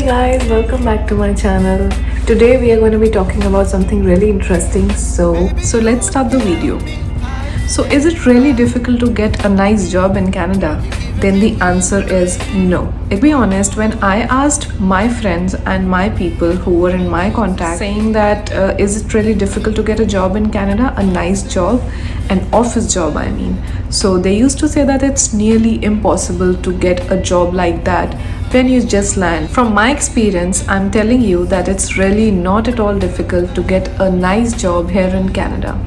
Hey guys, welcome back to my channel. Today we are going to be talking about something really interesting. So let's start the video. So is it really difficult to get a nice job in Canada? Then the answer is no. To be honest, when I asked my friends and my people who were in my contact saying that is it really difficult to get a job in Canada, a nice job, an office job I mean. So they used to say that it's nearly impossible to get a job like that when you just land. From my experience, I'm telling you that it's really not at all difficult to get a nice job here in Canada.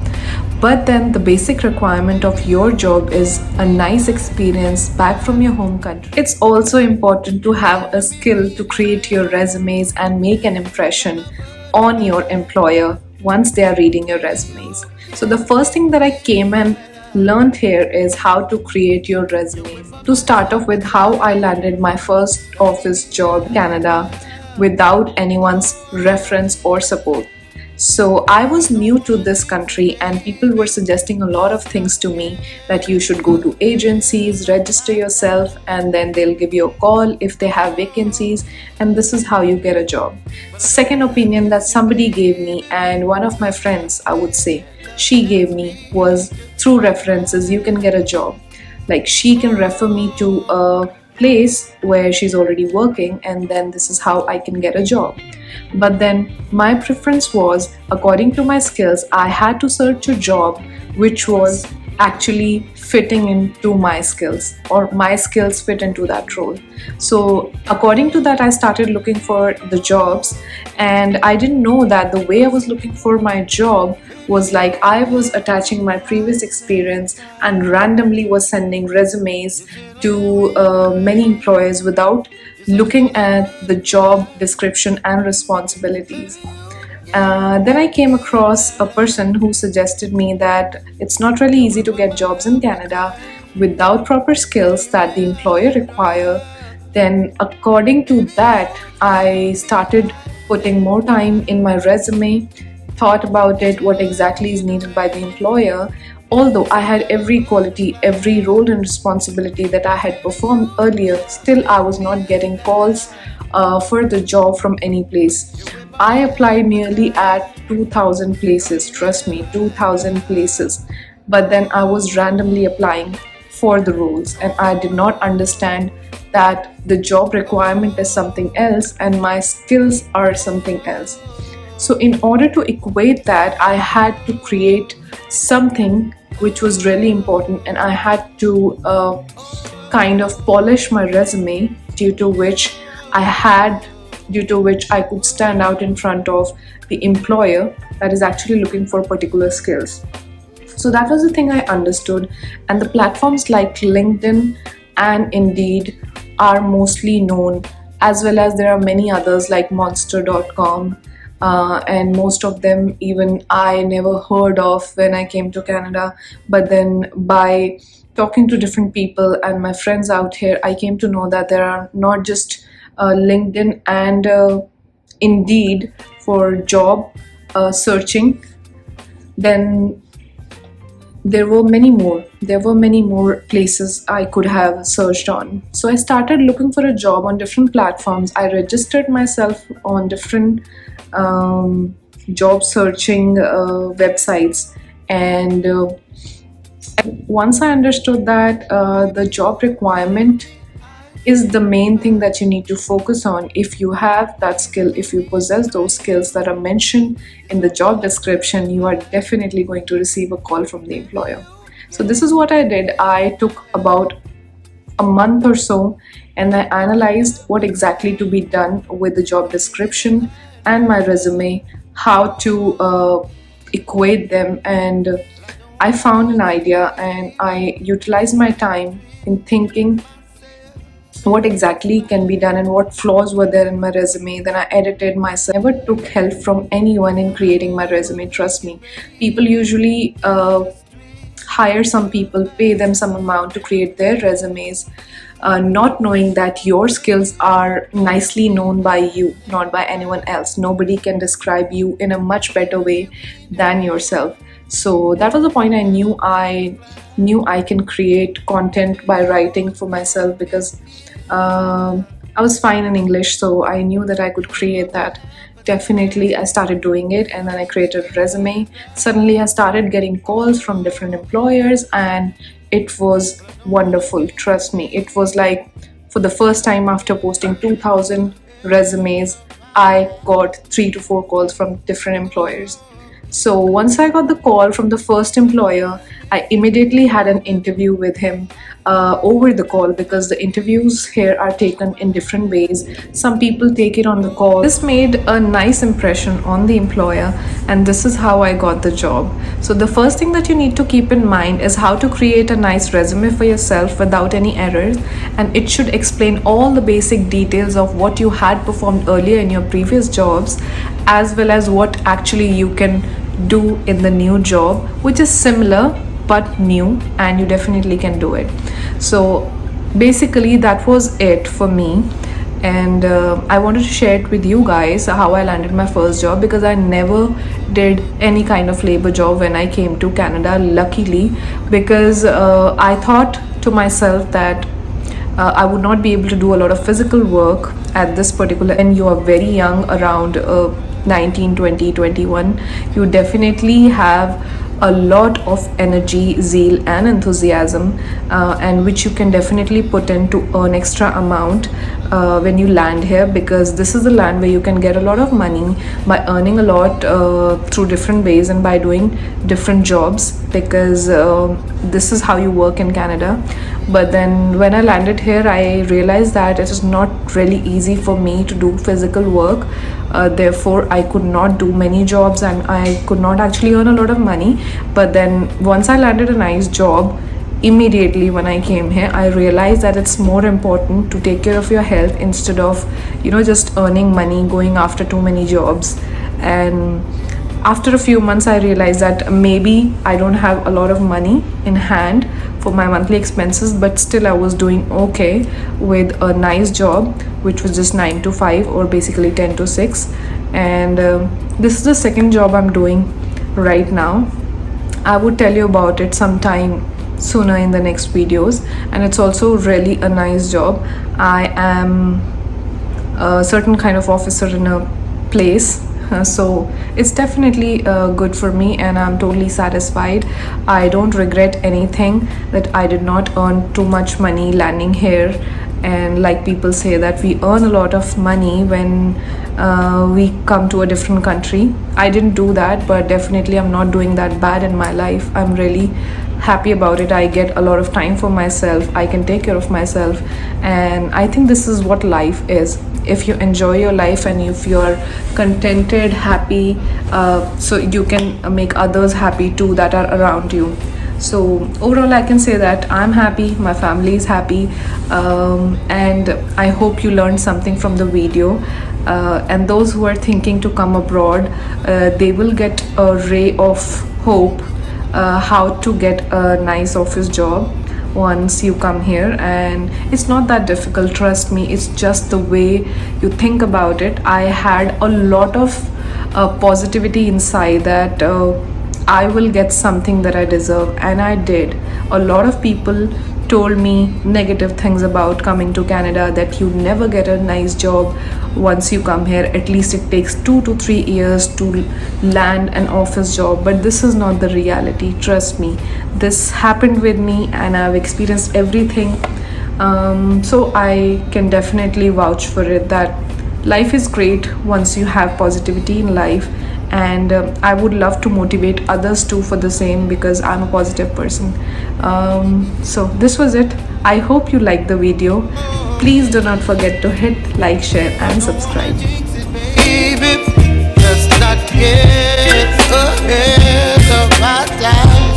But then the basic requirement of your job is a nice experience back from your home country. It's also important to have a skill to create your resumes and make an impression on your employer once they are reading your resumes. So the first thing that I came and learned here is how to create your resumes. To start off with, how I landed my first office job in Canada without anyone's reference or support. So I was new to this country and people were suggesting a lot of things to me, that you should go to agencies, register yourself, and then they'll give you a call if they have vacancies, and this is how you get a job. Second opinion that somebody gave me, and one of my friends, I would say, she gave me, was through references you can get a job. Like, she can refer me to a place where she's already working, and then this is how I can get a job. But then my preference was, according to my skills, I had to search a job which was actually fitting into my skills, or my skills fit into that role. So according to that, I started looking for the jobs, and I didn't know that the way I was looking for my job was like I was attaching my previous experience and randomly was sending resumes to many employers without looking at the job description and responsibilities. Then I came across a person who suggested me that it's not really easy to get jobs in Canada without proper skills that the employer require. Then according to that, I started putting more time in my resume, thought about it, what exactly is needed by the employer. Although I had every quality, every role and responsibility that I had performed earlier, still I was not getting calls for the job from any place. I applied nearly at 2,000 places, trust me, 2,000 places. But then I was randomly applying for the roles, and I did not understand that the job requirement is something else and my skills are something else. So in order to equate that, I had to create something which was really important, and I had to kind of polish my resume, due to which I could stand out in front of the employer that is actually looking for particular skills. So that was the thing I understood, and the platforms like LinkedIn and Indeed are mostly known, as well as there are many others like monster.com. And most of them even I never heard of when I came to Canada. But then by talking to different people and my friends out here, I came to know that there are not just LinkedIn and Indeed for job searching. Then there were many more places I could have searched on. So I started looking for a job on different platforms. I registered myself on different job searching websites, and once I understood that the job requirement is the main thing that you need to focus on. If you have that skill, if you possess those skills that are mentioned in the job description, you are definitely going to receive a call from the employer. So this is what I did. I took about a month or so, and I analyzed what exactly to be done with the job description and my resume, how to equate them, and I found an idea, and I utilized my time in thinking what exactly can be done and what flaws were there in my resume. Then I edited myself. I never took help from anyone in creating my resume, trust me. People usually hire some people, pay them some amount to create their resumes, not knowing that your skills are nicely known by you, not by anyone else. Nobody can describe you in a much better way than yourself. So that was the point. I knew I can create content by writing for myself, because I was fine in English, so I knew that I could create that. Definitely, I started doing it, and then I created a resume. Suddenly, I started getting calls from different employers, and it was wonderful. Trust me, it was like for the first time after posting 2000 resumes, I got 3 to 4 calls from different employers. So once I got the call from the first employer, I immediately had an interview with him over the call, because the interviews here are taken in different ways. Some people take it on the call. This made a nice impression on the employer, and this is how I got the job. So the first thing that you need to keep in mind is how to create a nice resume for yourself without any errors, and it should explain all the basic details of what you had performed earlier in your previous jobs, as well as what actually you can do in the new job, which is similar but new, and you definitely can do it. So basically that was it for me, and I wanted to share it with you guys how I landed my first job, because I never did any kind of labor job when I came to Canada, luckily, because I thought to myself that I would not be able to do a lot of physical work at this particular. When you are very young, around 19, 20, 21, you definitely have a lot of energy, zeal, and enthusiasm, and which you can definitely put in to earn extra amount when you land here, because this is the land where you can get a lot of money by earning a lot through different ways and by doing different jobs, because this is how you work in Canada. But then when I landed here, I realized that it is not really easy for me to do physical work. Therefore, I could not do many jobs, and I could not actually earn a lot of money. But then once I landed a nice job, immediately when I came here, I realized that it's more important to take care of your health instead of, just earning money, going after too many jobs. And after a few months, I realized that maybe I don't have a lot of money in hand for my monthly expenses, but still I was doing okay with a nice job, which was just 9 to 5, or basically 10 to 6. And this is the second job I'm doing right now. I would tell you about it sometime sooner in the next videos, and it's also really a nice job. I am a certain kind of officer in a place, so it's definitely good for me, and I'm totally satisfied. I don't regret anything that I did not earn too much money landing here. And like people say that we earn a lot of money when we come to a different country. I didn't do that, but definitely I'm not doing that bad in my life. I'm really happy about it. I get a lot of time for myself. I can take care of myself, and I think this is what life is. If you enjoy your life and if you're contented, happy, so you can make others happy too that are around you. So overall, I can say that I'm happy, my family is happy, and I hope you learned something from the video. And those who are thinking to come abroad, they will get a ray of hope how to get a nice office job once you come here. And it's not that difficult, trust me. It's just the way you think about it. I had a lot of positivity inside that I will get something that I deserve, and I did. A lot of people told me negative things about coming to Canada, that you never get a nice job once you come here. At least it takes 2 to 3 years to land an office job. But this is not the reality, trust me. This happened with me, and I've experienced everything. So I can definitely vouch for it that life is great once you have positivity in life. And I would love to motivate others too for the same, because I'm a positive person. So this was it. I hope you liked the video. Please do not forget to hit like, share, and subscribe. Baby, just not get ahead of my time.